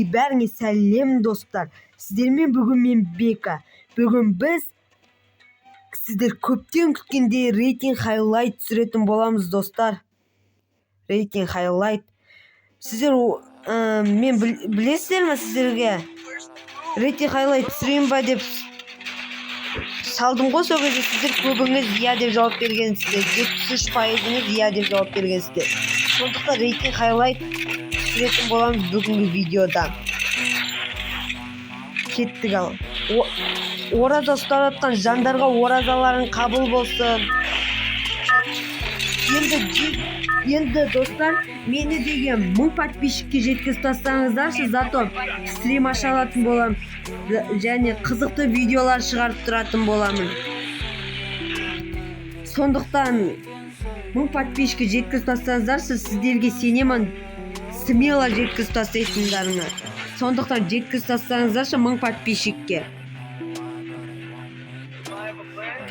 бәріңе сәлем достар. Сіздермен бүгін мен Бека. Бүгін біз сіздер көптен күткенде рейтинг хайлайт түсіретін боламыз достар. Рейтинг хайлайт. Сіздер мен білесіздер ме, сіздерге рейтинг хайлайт түсірейін ба деп салдым ғой. Сол кезде сіздер көбіңіз иә деп жауап бергенсіздер. 73%-іңіз иә деп жауап бергенсіздер. Сондықтан рейтинг хайлайт түсіретін боламыз бүгінгі видеодан. Кеттік ал. Ораза ұстап жатқан жандарға оразаларың қабыл болсын. Енді достар, мені деген 1000 подписчикке жеткізіп тастаңыздаршы, зато стрим аша алатын боламын және қызықты видеолар шығарып тұратын боламын. Сондықтан 1000 подписчикке жеткізіп тастаңыздаршы, сіздерге сенемін, смело жеткізіп тастайтындарыңа. Сондықтан жеткізіп тастаңыздаршы 1000 подписчикке.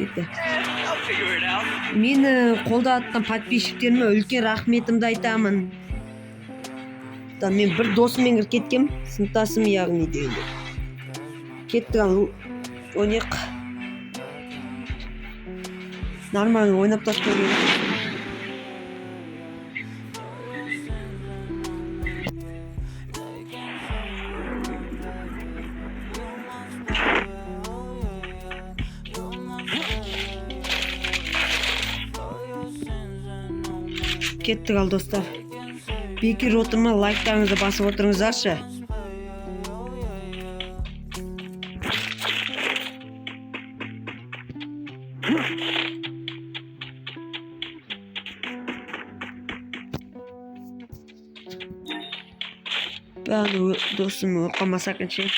Кетті. Мені қолдап жатқан подписчиктеріме үлкен рахметімді айтамын. Мен бір досыммен кіріп кеткем, сыныптасым яғни дегенде. Кеттік ал, ойнайық. Нормально ойнап тастау керек. Кеттік ал достар. Бекер отырма, лайктарыңызды басып отырыңыздаршы. Бәрі досым оқымасақыншы.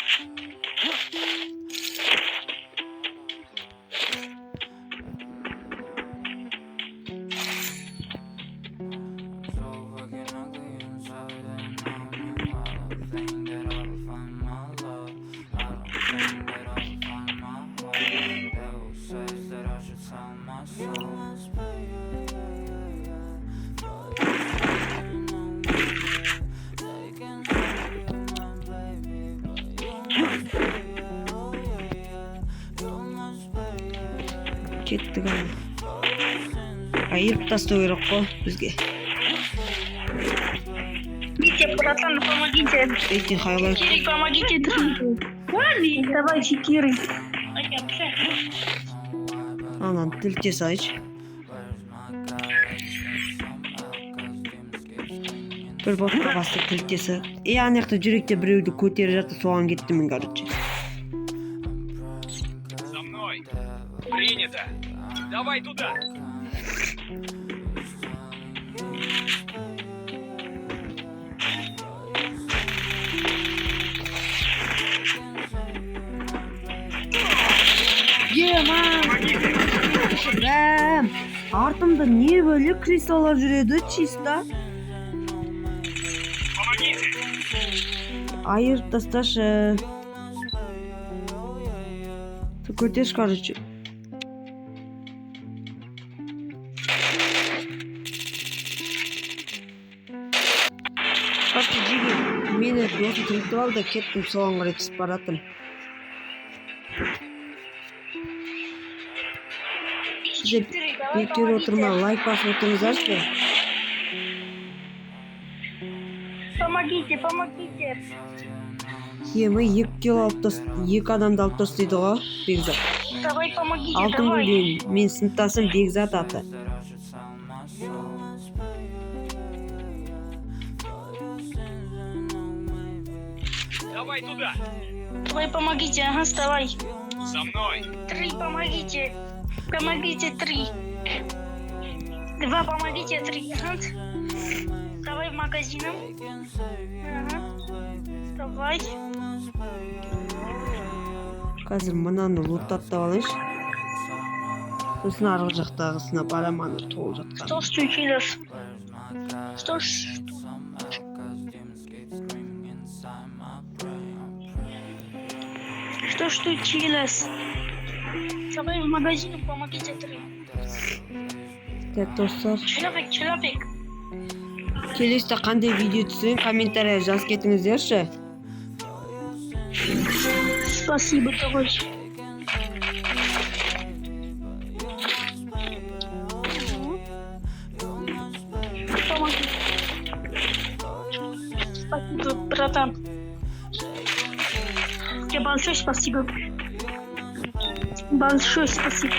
Кеттік ал. Айырып тастау керек қой бізге. Видите, братан, помогите. Рейтинг хайлайт. Чикирик, помогите. Давай, Чикирик. Анан тілте сайшы. Бір ботқа бастық тілтесі. Аяқта жүректе біреуді көтеріп жатты, соған кетті мен, короче. За мной. Принято. Давай туда. Бәм! Артымда не бөлек креслолар жүреді, чисто. Айырып тасташы. Ты көтеш, короче. Короче, жеге, мені досы тілтіп алды, кеттім, соған қарай түсіп бараттым. Бекер отырма, лайк басып отырыңыздаршы. Помогите, помогите. Емі 2 адамды алып тастайды ғой, Бекзат. Давай, помогите, Алтын давай. гүлден, мен сыныптасым Бекзат аты. Давай туда. Давай, помогите, ага, вставай. За мной. 3, помогите. Помогите, 3. 2, помогите, 3. Ага. Давай в магазином. Ага. Давай. Қазір мынаны луттаттап алайыншы. Сосын арғы жақтағысына бараманы толып жатқан. Что случилось? Что случилось? Давай в магазин, помогите 3. Так, достар. Человек. Келесіде қандай видео түсірейін, комментария жазып кетіңіздерші. Спасибо, товарищ. Помоги. Спасибо, братан. Тебе большое спасибо. Большое спасибо.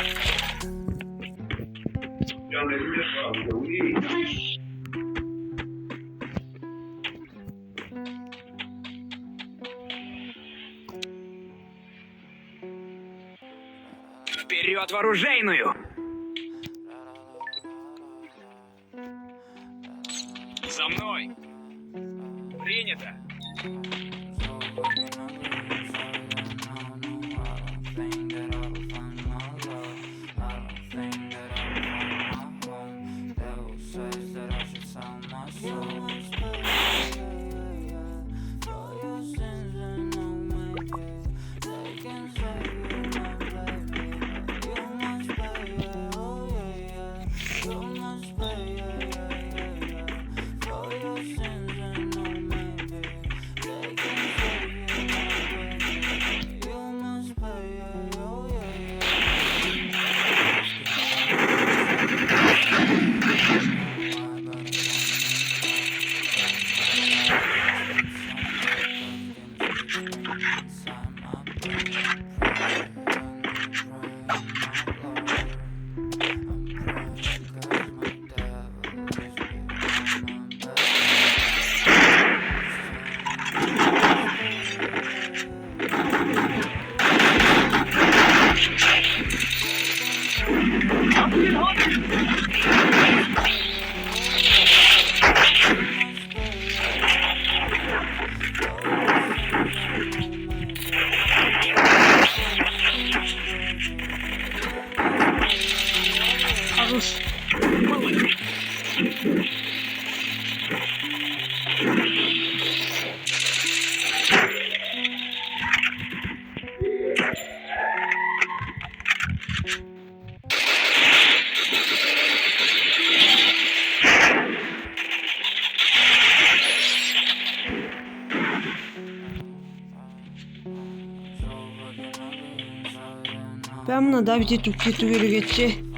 Вперед в оружейную! За мной! Принято! Хорош. Ben buna daha bir de Türkçe böyle geçeceğim.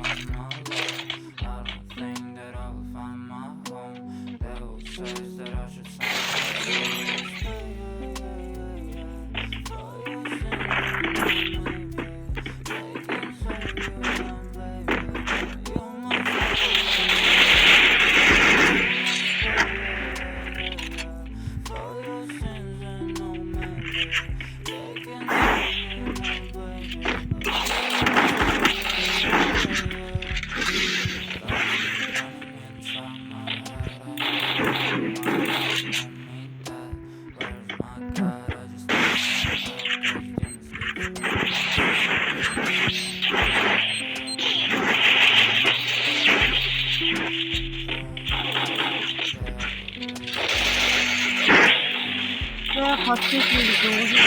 Ya patates yedik.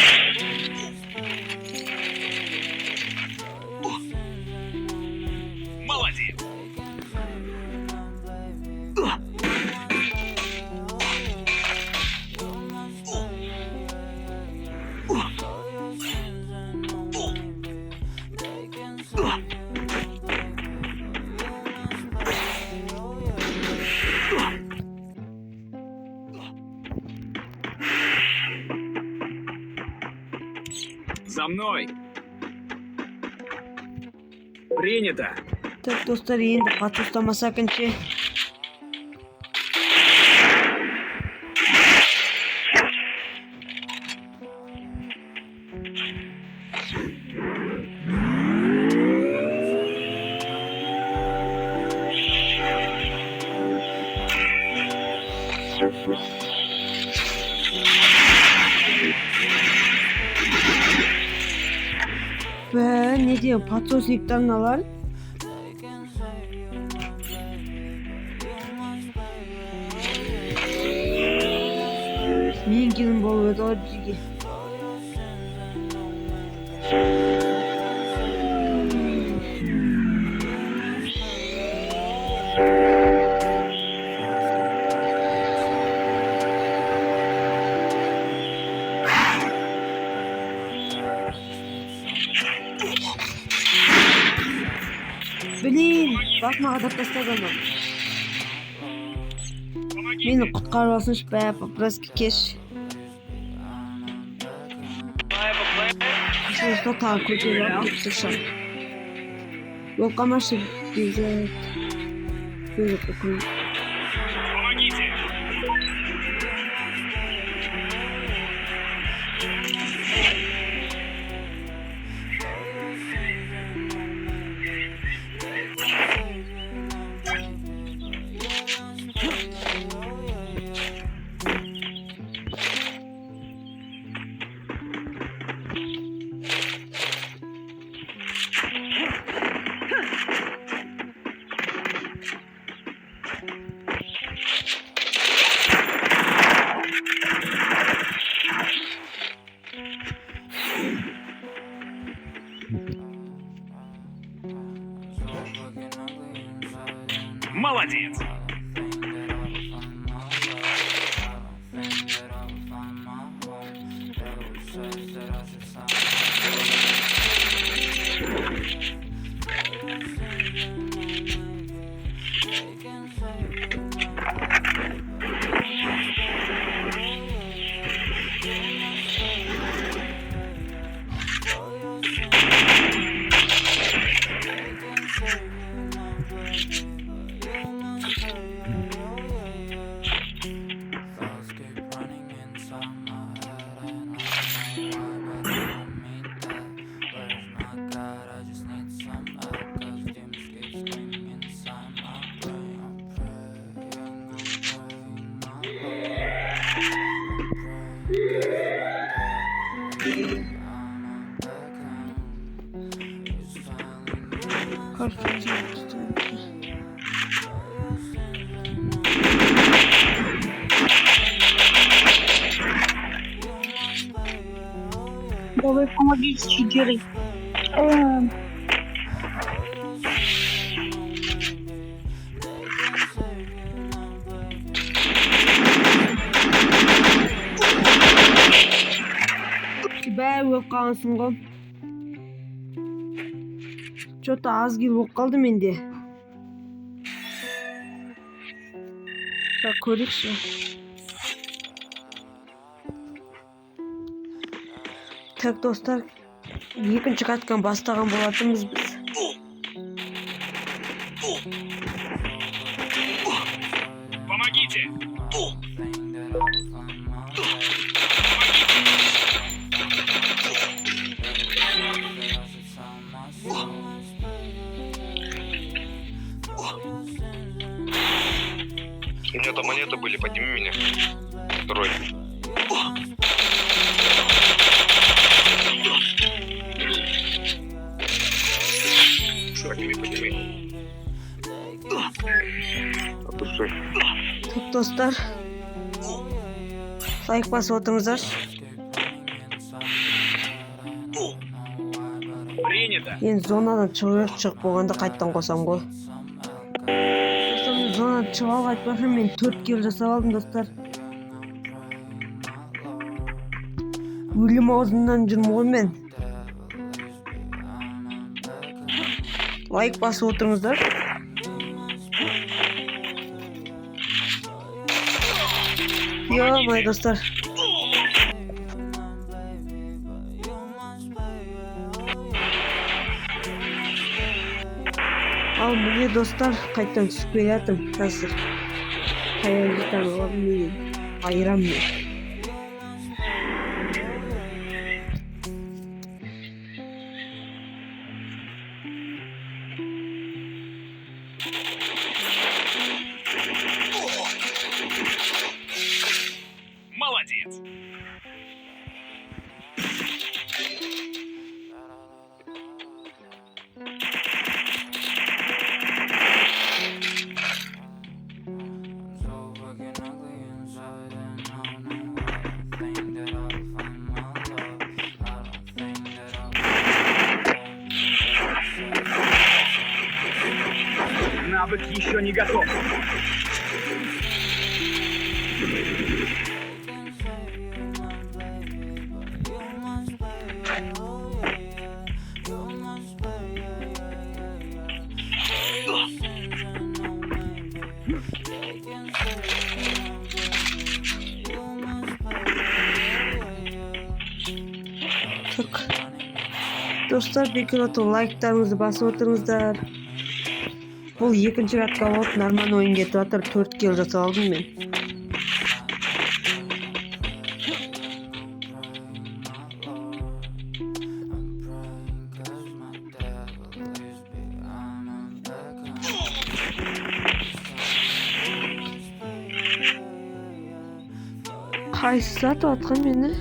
Молодец! За мной! Принято! Tak dostlar yeni patates sakın şey. Ve ne diyor patates iptal lan? Mingin bol da cigi. Блин, басма қадап тастады ана. Мені құтқарып алсыншы бә, попроски кеш. Шошқа тағы көтеріп алып кетсе шар. Волкомаши бізет. Бізет оқын. Помогите! Молодец! Давай, помогите, читеры. Бәрі өліп қалғансың ғой. Что-то аз кил болып қалды менде. Көрейікші. Так, достар, екінші катканы бастаған болатынбыз біз. Помогите! У меня там монеты были, подними меня. Второй. Подними, подними. От души. Так, достар, лайк басып отырыңыздар. Принято! Енді зонадан шығып болғанда қайттан қосам ғой. Зонадан шығып алып айтпақшы, мен 4 килл жасап алдым, достар. Өлім аузынан жүрмін ғой мен. Лайк басып отырыңыздар. Май достар. Ал міне достар, қайттан түсіп келе жатырмын қазір. Қайдан жетемін оған мен айырам мен. Молодец! Навык еще не готов. Достар, бекер отыр, лайктарыңызды басып отырыңыздар. Бұл екінші ратқа болып норман ойын кетіп жатыр. 4 килл жасап алдым мен. Қайсы атып атқан мені?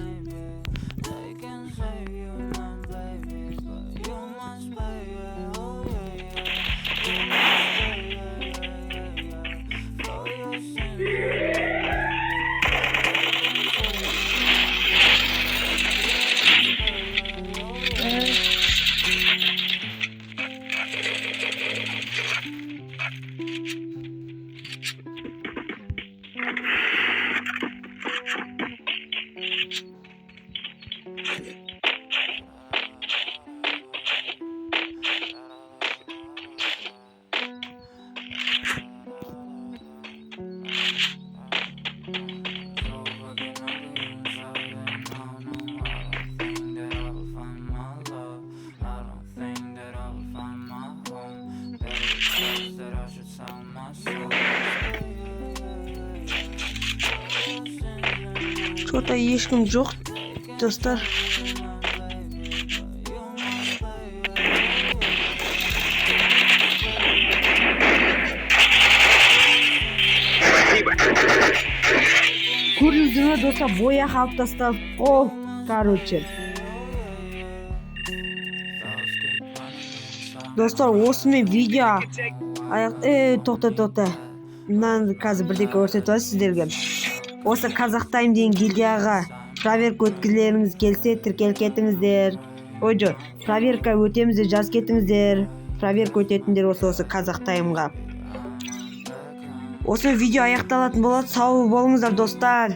Şurada ешкім жоқ, достар. Көрдіңіздер ме, достар, боя қалып тастап. О, короче. Достар, осымен видео аяқ... тоқта. Мынаны қазір бірдеке көрсетіп алайын сіздерге. Осы Қазақтайым деген гильдияға проверка өткізулеріңіз келсе, тіркеліп кетіңіздер. Ой жоқ, проверка өтеміз деп жазып кетіңіздер. Проверка өтетіндер осы Қазақтайымға. Осы видео аяқталатын болады. Сау болыңыздар, достар.